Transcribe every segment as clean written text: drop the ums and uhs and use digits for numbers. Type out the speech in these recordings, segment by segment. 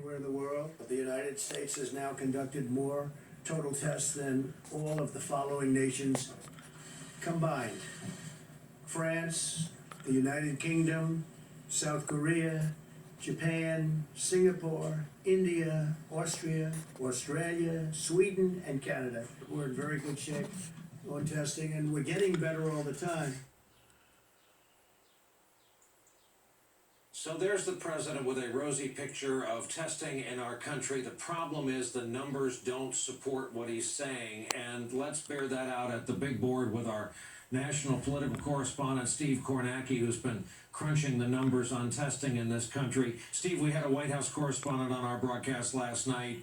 anywhere in the world. The United States has now conducted more total tests than all of the following nations combined: France, the United Kingdom, South Korea, Japan, Singapore, India, Austria, Australia, Sweden, and Canada. We're in very good shape on testing, and we're getting better all the time. So there's the president with a rosy picture of testing in our country. The problem is the numbers don't support what he's saying, and let's bear that out at the big board with our national political correspondent, Steve Kornacki, who's been crunching the numbers on testing in this country. Steve, we had a White House correspondent on our broadcast last night,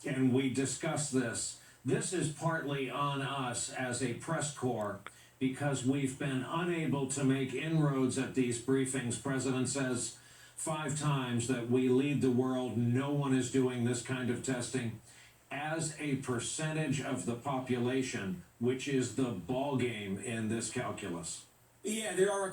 and we discussed this. This is partly on us as a press corps because we've been unable to make inroads at these briefings. President says 5 times that we lead the world. No one is doing this kind of testing. As a percentage of the population, which is the ball game in this calculus. Yeah, there are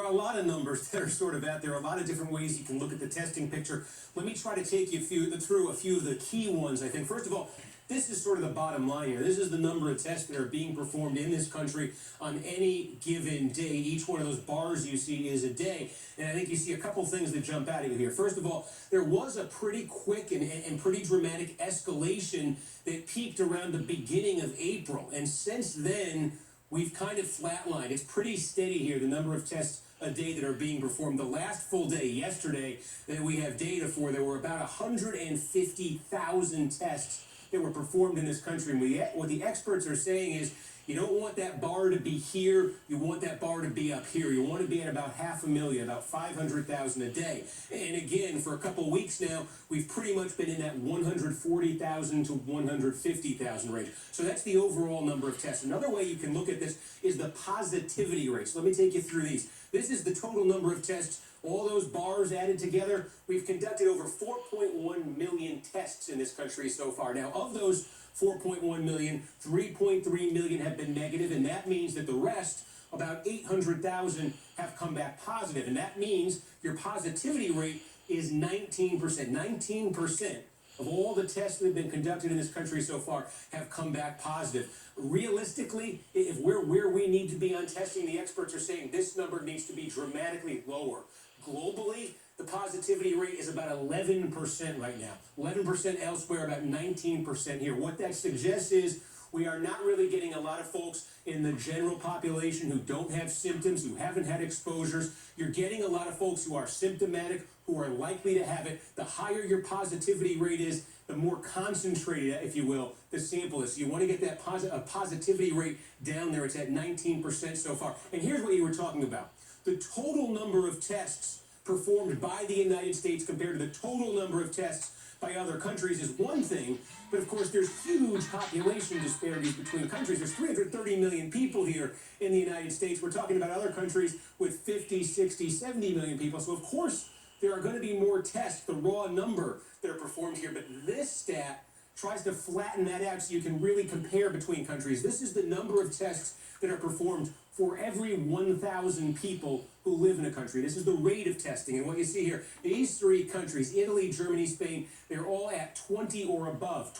a lot of numbers that are sort of out there, a lot of different ways you can look at the testing picture. Let me try to take you through a few of the key ones, I think. First of all, this is sort of the bottom line here. This is the number of tests that are being performed in this country on any given day. Each one of those bars you see is a day. And I think you see a couple things that jump out at you here. First of all, there was a pretty quick and pretty dramatic escalation that peaked around the beginning of April. And since then, we've kind of flatlined. It's pretty steady here, the number of tests a day that are being performed. The last full day, yesterday, that we have data for, there were about 150,000 tests that were performed in this country. And what the experts are saying is, you don't want that bar to be here, you want that bar to be up here. You want to be at about 500,000, about 500,000 a day. And again, for a couple weeks now, we've pretty much been in that 140,000 to 150,000 range. So that's the overall number of tests. Another way you can look at this is the positivity rate. So let me take you through these. This is the total number of tests, all those bars added together. We've conducted over 4.1 million tests in this country so far. Now, of those 4.1 million, 3.3 million have been negative, and that means that the rest, about 800,000, have come back positive. And that means your positivity rate is 19%. 19% of all the tests that have been conducted in this country so far have come back positive. Realistically, if we're where we need to be on testing, the experts are saying this number needs to be dramatically lower. Globally, the positivity rate is about 11% right now. 11% elsewhere, about 19% here. What that suggests is we are not really getting a lot of folks in the general population who don't have symptoms, who haven't had exposures. You're getting a lot of folks who are symptomatic, who are likely to have it. The higher your positivity rate is, the more concentrated, if you will, the sample is. So you want to get that positivity rate down there. It's at 19% so far. And here's what you were talking about. The total number of tests performed by the United States compared to the total number of tests by other countries is one thing, but of course there's huge population disparities between countries. There's 330 million people here in the United States. We're talking about other countries with 50, 60, 70 million people. So of course there are going to be more tests, the raw number that are performed here, but this stat tries to flatten that out so you can really compare between countries. This is the number of tests that are performed for every 1,000 people who live in a country. This is the rate of testing. And what you see here, these 3 countries, Italy, Germany, Spain, they're all at 20 or above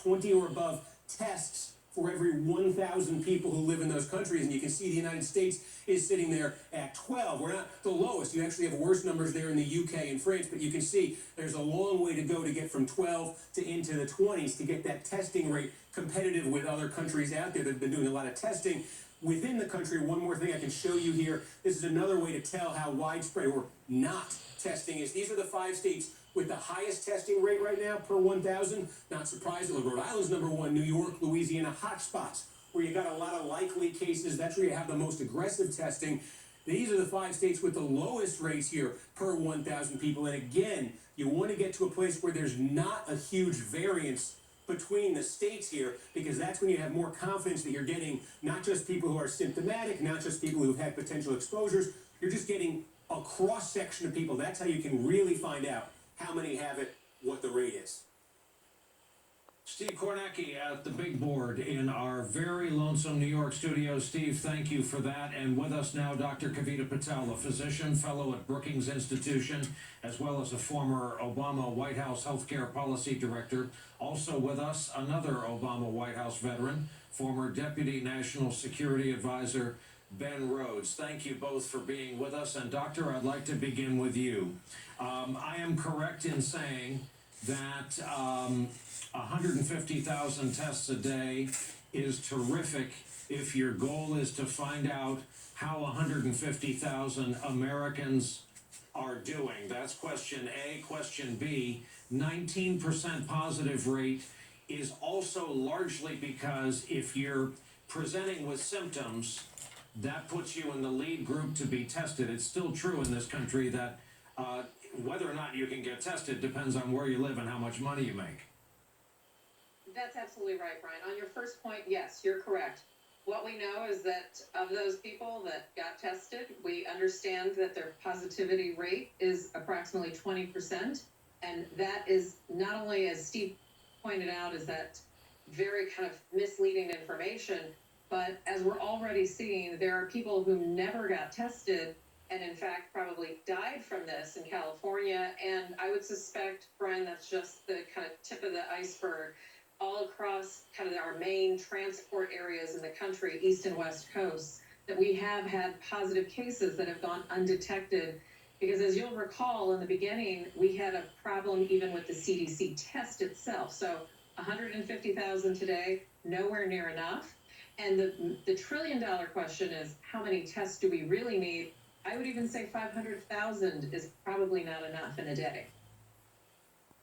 tests for every 1,000 people who live in those countries. And you can see the United States is sitting there at 12. We're not the lowest. You actually have worse numbers there in the UK and France, but you can see there's a long way to go to get from 12 to into the 20s to get that testing rate competitive with other countries out there that have been doing a lot of testing within the country. One more thing I can show you here. This is another way to tell how widespread or not testing is. These are the 5 states with the highest testing rate right now per 1,000. Not surprisingly, Rhode Island's number 1, New York, Louisiana, hot spots where you got a lot of likely cases. That's where you have the most aggressive testing. These are the 5 states with the lowest rates here per 1,000 people. And again, you want to get to a place where there's not a huge variance between the states here, because that's when you have more confidence that you're getting not just people who are symptomatic, not just people who've had potential exposures, you're just getting a cross-section of people. That's how you can really find out how many have it, what the rate is. Steve Kornacki at the big board in our very lonesome New York studio. Steve, thank you for that. And with us now, Dr. Kavita Patel, a physician, fellow at Brookings Institution, as well as a former Obama White House healthcare policy director. Also with us, another Obama White House veteran, former Deputy National Security Advisor, Ben Rhodes. Thank you both for being with us. And Doctor, I'd like to begin with you. I am correct in saying that 150,000 tests a day is terrific if your goal is to find out how 150,000 Americans are doing. That's question A. Question B, 19% positive rate is also largely because if you're presenting with symptoms, that puts you in the lead group to be tested. It's still true in this country that whether or not you can get tested depends on where you live and how much money you make. That's absolutely right, Brian. On your first point, yes, you're correct. What we know is that of those people that got tested, we understand that their positivity rate is approximately 20%. And that is not only, as Steve pointed out, is that very kind of misleading information, but as we're already seeing, there are people who never got tested and in fact probably died from this in California. And I would suspect, Brian, that's just the kind of tip of the iceberg. All across kind of our main transport areas in the country, east and west coasts, that we have had positive cases that have gone undetected. Because as you'll recall, in the beginning, we had a problem even with the CDC test itself. So 150,000 today, nowhere near enough. And the trillion-dollar question is, how many tests do we really need? I would even say 500,000 is probably not enough in a day.